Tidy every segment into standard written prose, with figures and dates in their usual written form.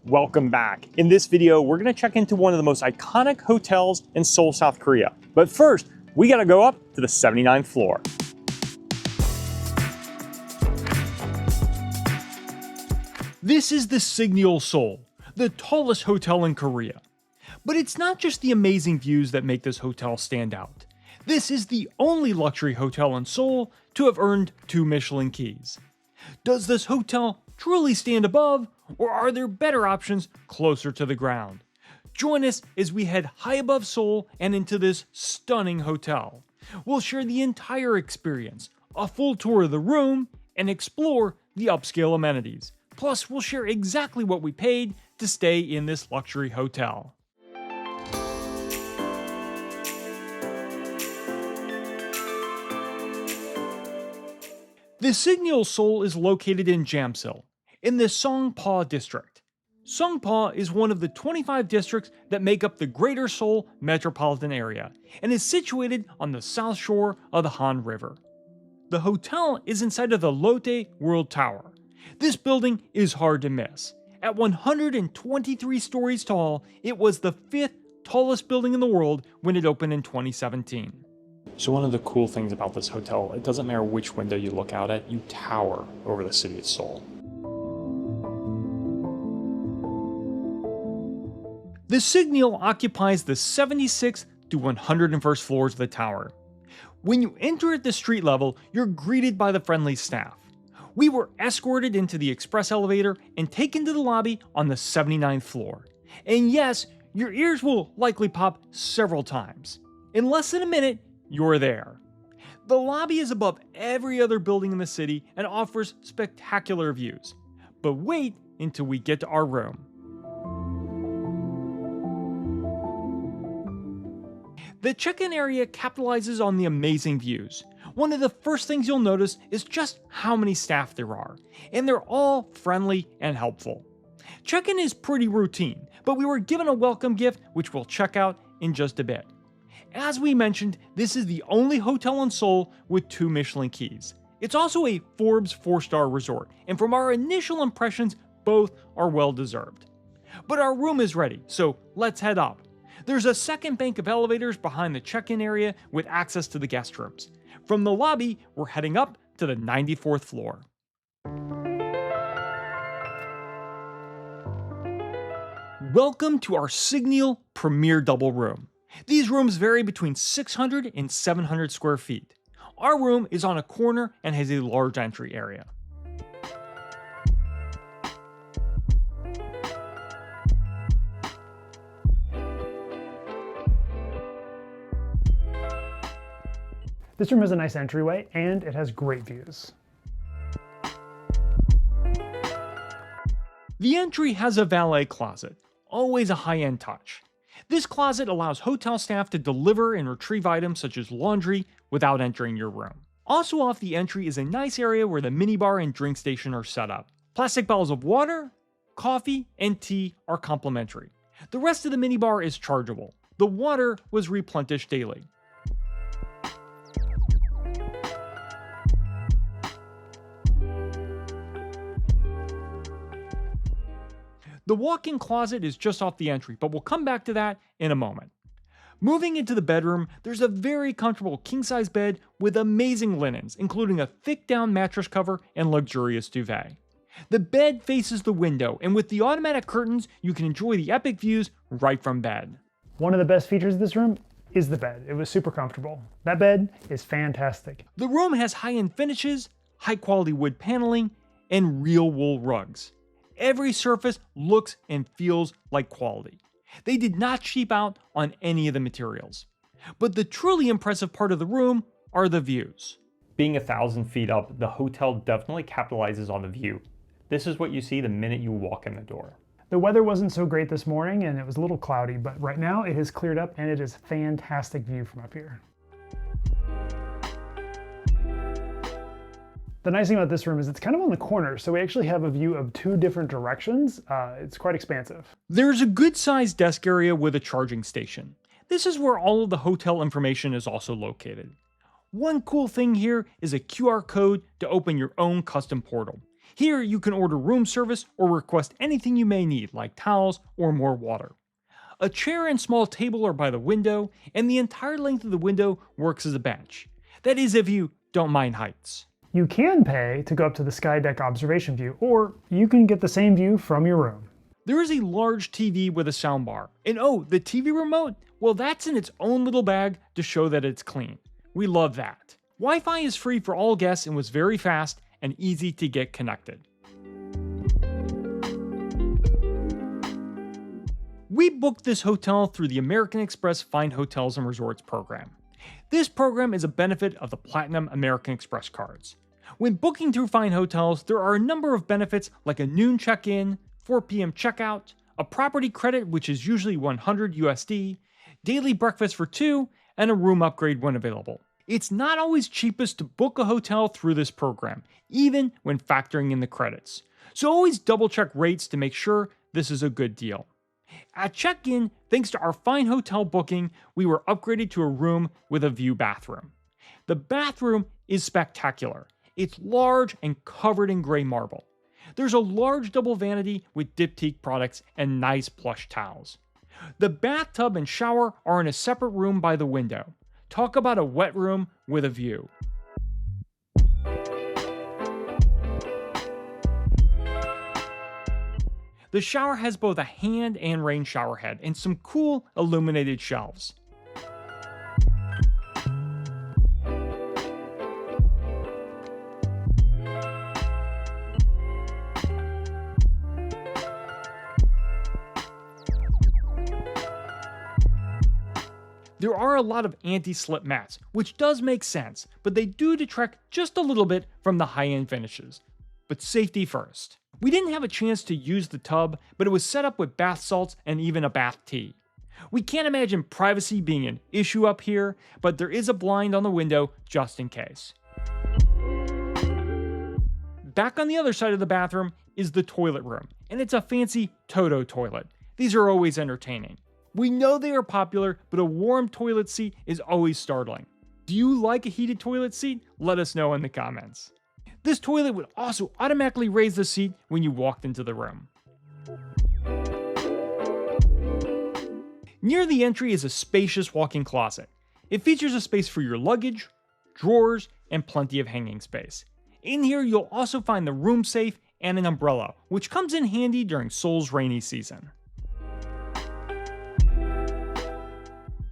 Welcome back. In this video, we're going to check into one of the most iconic hotels in Seoul, South Korea. But first, we got to go up to the 79th floor. This is the Signiel Seoul, the tallest hotel in Korea. But it's not just the amazing views that make this hotel stand out. This is the only luxury hotel in Seoul to have earned 2 Michelin Keys. Does this hotel truly stand above, or are there better options closer to the ground? Join us as we head high above Seoul and into this stunning hotel. We'll share the entire experience, a full tour of the room, and explore the upscale amenities. Plus, we'll share exactly what we paid to stay in this luxury hotel. The Signiel Seoul is located in Jamsil, in the Songpa district. Songpa is one of the 25 districts that make up the Greater Seoul metropolitan area and is situated on the south shore of the Han River. The hotel is inside of the Lotte World Tower. This building is hard to miss. At 123 stories tall, it was the 5th tallest building in the world when it opened in 2017. So one of the cool things about this hotel, it doesn't matter which window you look out at, you tower over the city of Seoul. The Signiel occupies the 76th to 101st floors of the tower. When you enter at the street level, you're greeted by the friendly staff. We were escorted into the express elevator and taken to the lobby on the 79th floor. And yes, your ears will likely pop several times. In less than a minute, you're there. The lobby is above every other building in the city and offers spectacular views. But wait until we get to our room. The check-in area capitalizes on the amazing views. One of the first things you'll notice is just how many staff there are, and they're all friendly and helpful. Check-in is pretty routine, but we were given a welcome gift which we'll check out in just a bit. As we mentioned, this is the only hotel in Seoul with 2 Michelin Keys. It's also a Forbes 4-star resort, and from our initial impressions, both are well deserved. But our room is ready, so let's head up. There's a second bank of elevators behind the check-in area with access to the guest rooms. From the lobby, we're heading up to the 94th floor. Welcome to our Signiel Premier Double Room. These rooms vary between 600 and 700 square feet. Our room is on a corner and has a large entry area. This room has a nice entryway and it has great views. The entry has a valet closet, always a high-end touch. This closet allows hotel staff to deliver and retrieve items such as laundry without entering your room. Also off the entry is a nice area where the minibar and drink station are set up. Plastic bottles of water, coffee, and tea are complimentary. The rest of the minibar is chargeable. The water was replenished daily. The walk-in closet is just off the entry, but we'll come back to that in a moment. Moving into the bedroom, there's a very comfortable king-size bed with amazing linens, including a thick down mattress cover and luxurious duvet. The bed faces the window, and with the automatic curtains, you can enjoy the epic views right from bed. One of the best features of this room is the bed. It was super comfortable. That bed is fantastic. The room has high-end finishes, high-quality wood paneling, and real wool rugs. Every surface looks and feels like quality. They did not cheap out on any of the materials. But the truly impressive part of the room are the views. Being 1,000 feet up, the hotel definitely capitalizes on the view. This is what you see the minute you walk in the door. The weather wasn't so great this morning and it was a little cloudy, but right now it has cleared up and it is a fantastic view from up here. The nice thing about this room is it's kind of on the corner, so we actually have a view of 2 different directions. It's quite expansive. There's a good-sized desk area with a charging station. This is where all of the hotel information is also located. One cool thing here is a QR code to open your own custom portal. Here you can order room service or request anything you may need, like towels or more water. A chair and small table are by the window, and the entire length of the window works as a bench. That is if you don't mind heights. You can pay to go up to the sky deck observation view, or you can get the same view from your room. There is a large TV with a soundbar. And oh, the TV remote? Well, that's in its own little bag to show that it's clean. We love that. Wi-Fi is free for all guests and was very fast and easy to get connected. We booked this hotel through the American Express Fine Hotels and Resorts program. This program is a benefit of the Platinum American Express cards. When booking through Fine Hotels, there are a number of benefits like a noon check-in, 4 p.m. checkout, a property credit which is usually $100 USD, daily breakfast for 2, and a room upgrade when available. It's not always cheapest to book a hotel through this program, even when factoring in the credits. So always double check rates to make sure this is a good deal. At check-in, thanks to our Fine Hotel booking, we were upgraded to a room with a view bathroom. The bathroom is spectacular. It's large and covered in gray marble. There's a large double vanity with diptyque products and nice plush towels. The bathtub and shower are in a separate room by the window. Talk about a wet room with a view. The shower has both a hand and rain shower head and some cool illuminated shelves. There are a lot of anti-slip mats, which does make sense, but they do detract just a little bit from the high-end finishes. But safety first. We didn't have a chance to use the tub, but it was set up with bath salts and even a bath tea. We can't imagine privacy being an issue up here, but there is a blind on the window just in case. Back on the other side of the bathroom is the toilet room, and it's a fancy TWO toilet. These are always entertaining. We know they are popular, but a warm toilet seat is always startling. Do you like a heated toilet seat? Let us know in the comments. This toilet would also automatically raise the seat when you walked into the room. Near the entry is a spacious walk-in closet. It features a space for your luggage, drawers, and plenty of hanging space. In here, you'll also find the room safe and an umbrella, which comes in handy during Seoul's rainy season.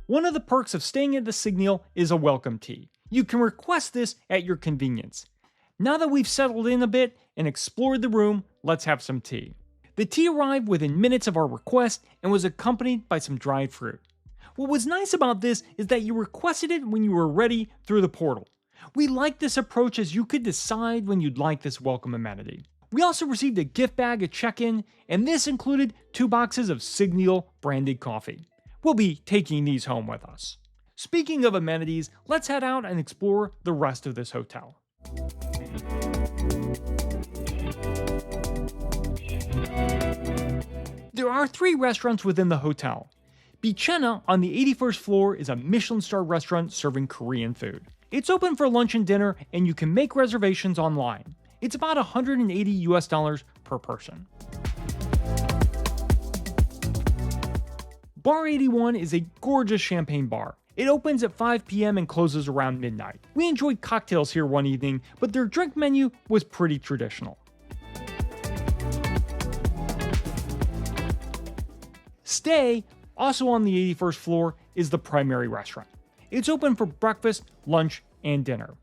One of the perks of staying at the Signiel is a welcome tea. You can request this at your convenience. Now that we've settled in a bit and explored the room, let's have some tea. The tea arrived within minutes of our request and was accompanied by some dried fruit. What was nice about this is that you requested it when you were ready through the portal. We like this approach as you could decide when you'd like this welcome amenity. We also received a gift bag at check-in, and this included 2 boxes of Signiel branded coffee. We'll be taking these home with us. Speaking of amenities, let's head out and explore the rest of this hotel. There are 3 restaurants within the hotel. Bichena on the 81st floor is a Michelin star restaurant serving Korean food. It's open for lunch and dinner, and you can make reservations online. It's about $180 per person. Bar 81 is a gorgeous champagne bar. It opens at 5 p.m. and closes around midnight. We enjoyed cocktails here one evening, but their drink menu was pretty traditional. Stay, also on the 81st floor, is the primary restaurant. It's open for breakfast, lunch, and dinner.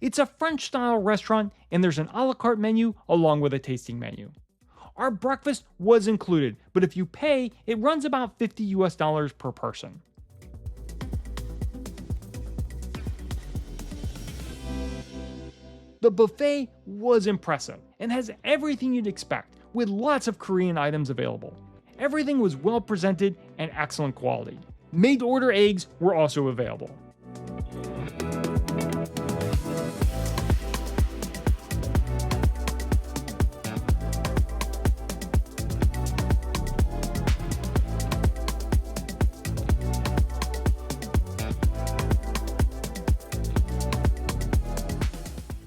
It's a French-style restaurant, and there's an a la carte menu along with a tasting menu. Our breakfast was included, but if you pay, it runs about $50 per person. The buffet was impressive and has everything you'd expect, with lots of Korean items available. Everything was well presented and excellent quality. Made-to-order eggs were also available.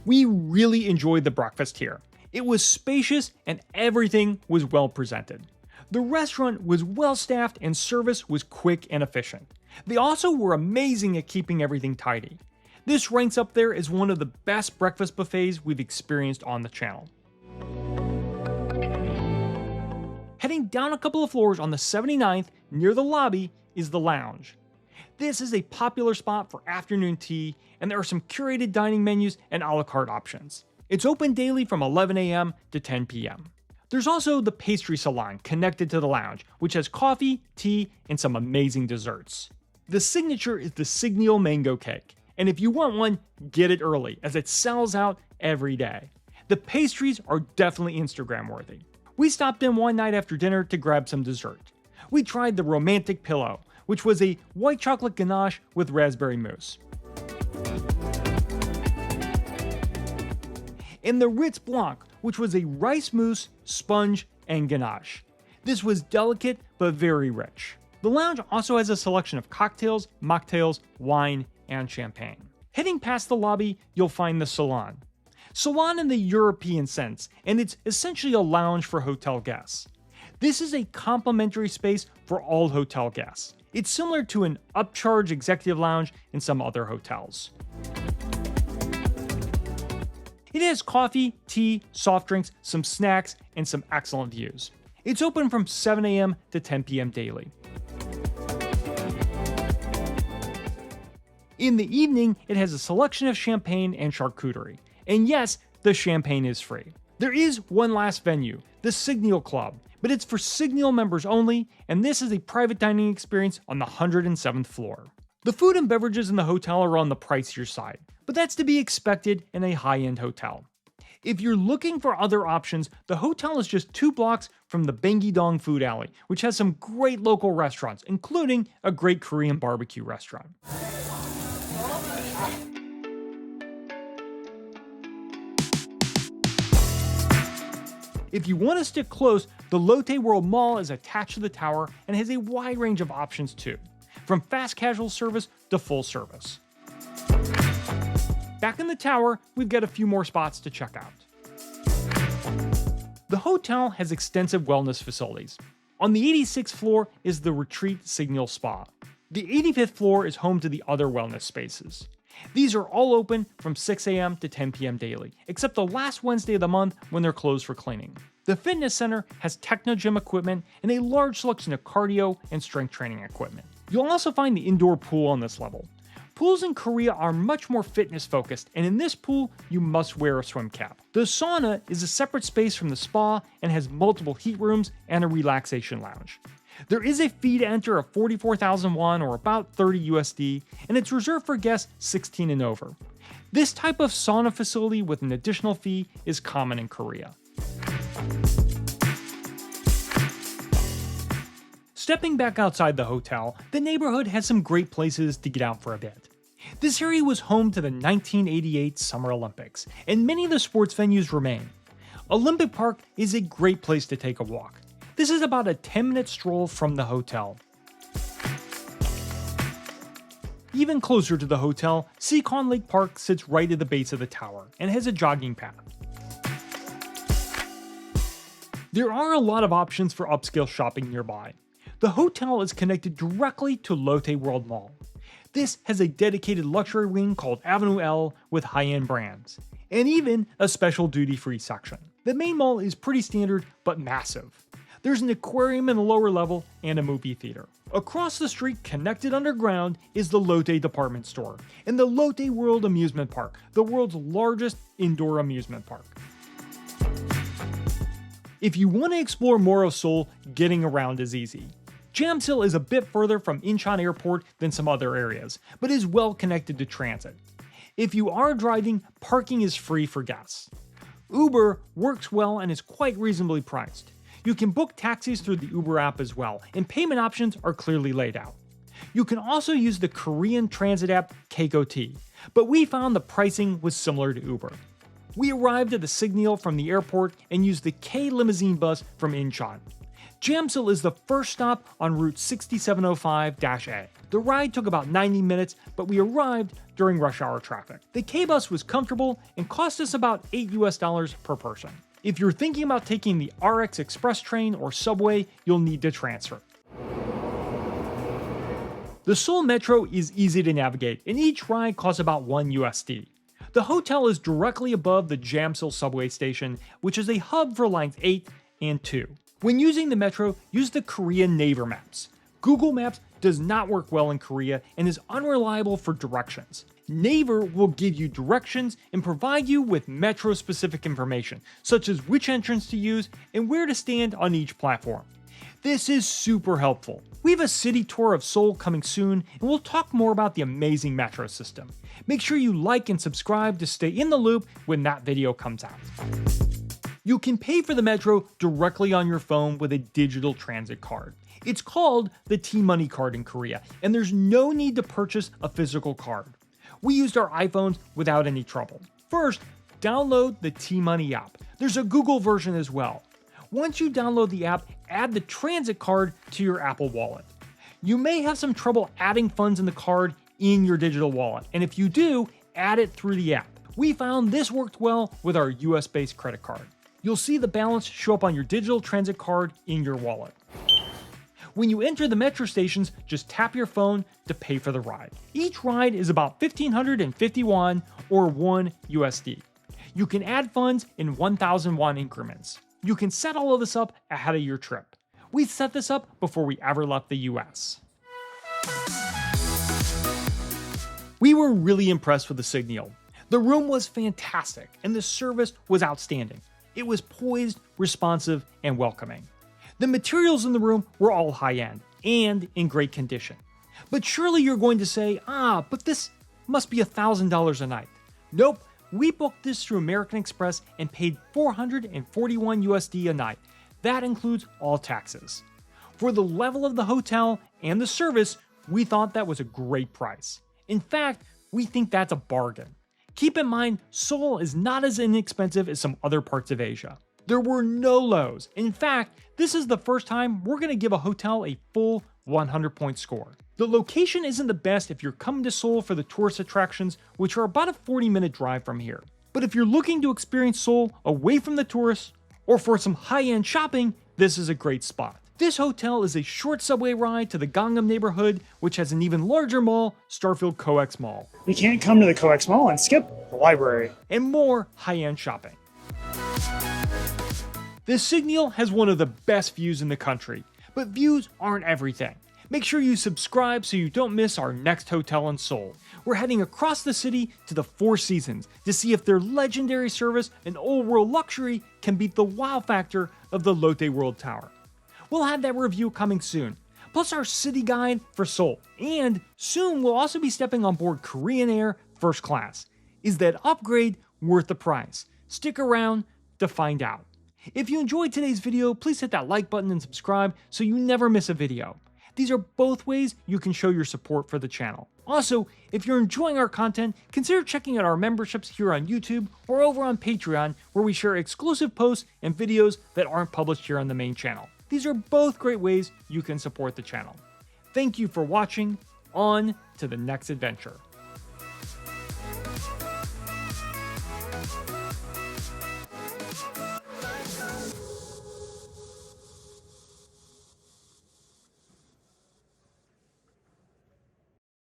We really enjoyed the breakfast here. It was spacious and everything was well presented. The restaurant was well staffed and service was quick and efficient. They also were amazing at keeping everything tidy. This ranks up there as one of the best breakfast buffets we've experienced on the channel. Heading down a couple of floors on the 79th, near the lobby, is the lounge. This is a popular spot for afternoon tea, and there are some curated dining menus and a la carte options. It's open daily from 11 a.m. to 10 p.m. There's also the pastry salon connected to the lounge, which has coffee, tea, and some amazing desserts. The signature is the Signiel mango cake, and if you want one, get it early, as it sells out every day. The pastries are definitely Instagram worthy. We stopped in one night after dinner to grab some dessert. We tried the romantic pillow, which was a white chocolate ganache with raspberry mousse. And the Ritz Blanc, which was a rice mousse, sponge, and ganache. This was delicate but very rich. The lounge also has a selection of cocktails, mocktails, wine, and champagne. Heading past the lobby, you'll find the salon. Salon in the European sense, and it's essentially a lounge for hotel guests. This is a complimentary space for all hotel guests. It's similar to an upcharge executive lounge in some other hotels. It has coffee, tea, soft drinks, some snacks, and some excellent views. It's open from 7 a.m. to 10 p.m. daily. In the evening, it has a selection of champagne and charcuterie. And yes, the champagne is free. There is one last venue, the Signiel Club, but it's for Signiel members only, and this is a private dining experience on the 107th floor. The food and beverages in the hotel are on the pricier side, but that's to be expected in a high-end hotel. If you're looking for other options, the hotel is just 2 blocks from the Banggi-dong Food Alley, which has some great local restaurants, including a great Korean barbecue restaurant. If you want to stick close, the Lotte World Mall is attached to the tower and has a wide range of options too, from fast casual service to full service. Back in the tower, we've got a few more spots to check out. The hotel has extensive wellness facilities. On the 86th floor is the Retreat Signiel Spa. The 85th floor is home to the other wellness spaces. These are all open from 6 a.m. to 10 p.m. daily, except the last Wednesday of the month when they're closed for cleaning. The fitness center has techno gym equipment and a large selection of cardio and strength training equipment. You'll also find the indoor pool on this level. Pools in Korea are much more fitness focused, and in this pool, you must wear a swim cap. The sauna is a separate space from the spa and has multiple heat rooms and a relaxation lounge. There is a fee to enter of 44,000 won or about 30 USD, and it's reserved for guests 16 and over. This type of sauna facility with an additional fee is common in Korea. Stepping back outside the hotel, the neighborhood has some great places to get out for a bit. This area was home to the 1988 Summer Olympics, and many of the sports venues remain. Olympic Park is a great place to take a walk. This is about a 10-minute stroll from the hotel. Even closer to the hotel, Sikon Lake Park sits right at the base of the tower and has a jogging path. There are a lot of options for upscale shopping nearby. The hotel is connected directly to Lotte World Mall. This has a dedicated luxury wing called Avenue L with high-end brands, and even a special duty-free section. The main mall is pretty standard but massive. There's an aquarium in the lower level and a movie theater. Across the street, connected underground, is the Lotte department store and the Lotte World Amusement Park, the world's largest indoor amusement park. If you want to explore more of Seoul, getting around is easy. Jamsil is a bit further from Incheon Airport than some other areas, but is well connected to transit. If you are driving, parking is free for guests. Uber works well and is quite reasonably priced. You can book taxis through the Uber app as well, and payment options are clearly laid out. You can also use the Korean transit app K-Go-T, but we found the pricing was similar to Uber. We arrived at the Signiel from the airport and used the K limousine bus from Incheon. Jamsil is the first stop on Route 6705-A. The ride took about 90 minutes, but we arrived during rush hour traffic. The K-bus was comfortable and cost us about $8 per person. If you're thinking about taking the RX Express train or subway, you'll need to transfer. The Seoul Metro is easy to navigate, and each ride costs about $1. The hotel is directly above the Jamsil subway station, which is a hub for lines 8 and 2. When using the Metro, use the Korean Naver Maps. Google Maps does not work well in Korea and is unreliable for directions. Naver will give you directions and provide you with Metro-specific information, such as which entrance to use and where to stand on each platform. This is super helpful. We have a city tour of Seoul coming soon, and we'll talk more about the amazing Metro system. Make sure you like and subscribe to stay in the loop when that video comes out. You can pay for the Metro directly on your phone with a digital transit card. It's called the T-Money card in Korea, and there's no need to purchase a physical card. We used our iPhones without any trouble. First, download the T-Money app. There's a Google version as well. Once you download the app, add the transit card to your Apple Wallet. You may have some trouble adding funds in the card in your digital wallet, and if you do, add it through the app. We found this worked well with our US-based credit card. You'll see the balance show up on your digital transit card in your wallet. When you enter the metro stations, just tap your phone to pay for the ride. Each ride is about 1,550 won or $1. You can add funds in 1,000 won increments. You can set all of this up ahead of your trip. We set this up before we ever left the US. We were really impressed with the Signiel. The room was fantastic and the service was outstanding. It was poised, responsive, and welcoming. The materials in the room were all high-end and in great condition. But surely you're going to say, but this must be $1,000 a night. Nope, we booked this through American Express and paid $441 a night. That includes all taxes. For the level of the hotel and the service, we thought that was a great price. In fact, we think that's a bargain. Keep in mind, Seoul is not as inexpensive as some other parts of Asia. There were no lows. In fact, this is the first time we're going to give a hotel a full 100-point score. The location isn't the best if you're coming to Seoul for the tourist attractions, which are about a 40-minute drive from here. But if you're looking to experience Seoul away from the tourists, or for some high-end shopping, this is a great spot. This hotel is a short subway ride to the Gangnam neighborhood, which has an even larger mall, Starfield COEX Mall. You can't come to the COEX Mall and skip the library. And more high-end shopping. The Signiel has one of the best views in the country, but views aren't everything. Make sure you subscribe so you don't miss our next hotel in Seoul. We're heading across the city to the Four Seasons to see if their legendary service and old world luxury can beat the wow factor of the Lotte World Tower. We'll have that review coming soon, plus our city guide for Seoul. And soon we'll also be stepping on board Korean Air First Class. Is that upgrade worth the price? Stick around to find out. If you enjoyed today's video, please hit that like button and subscribe so you never miss a video. These are both ways you can show your support for the channel. Also, if you're enjoying our content, consider checking out our memberships here on YouTube or over on Patreon, where we share exclusive posts and videos that aren't published here on the main channel. These are both great ways you can support the channel. Thank you for watching. On to the next adventure.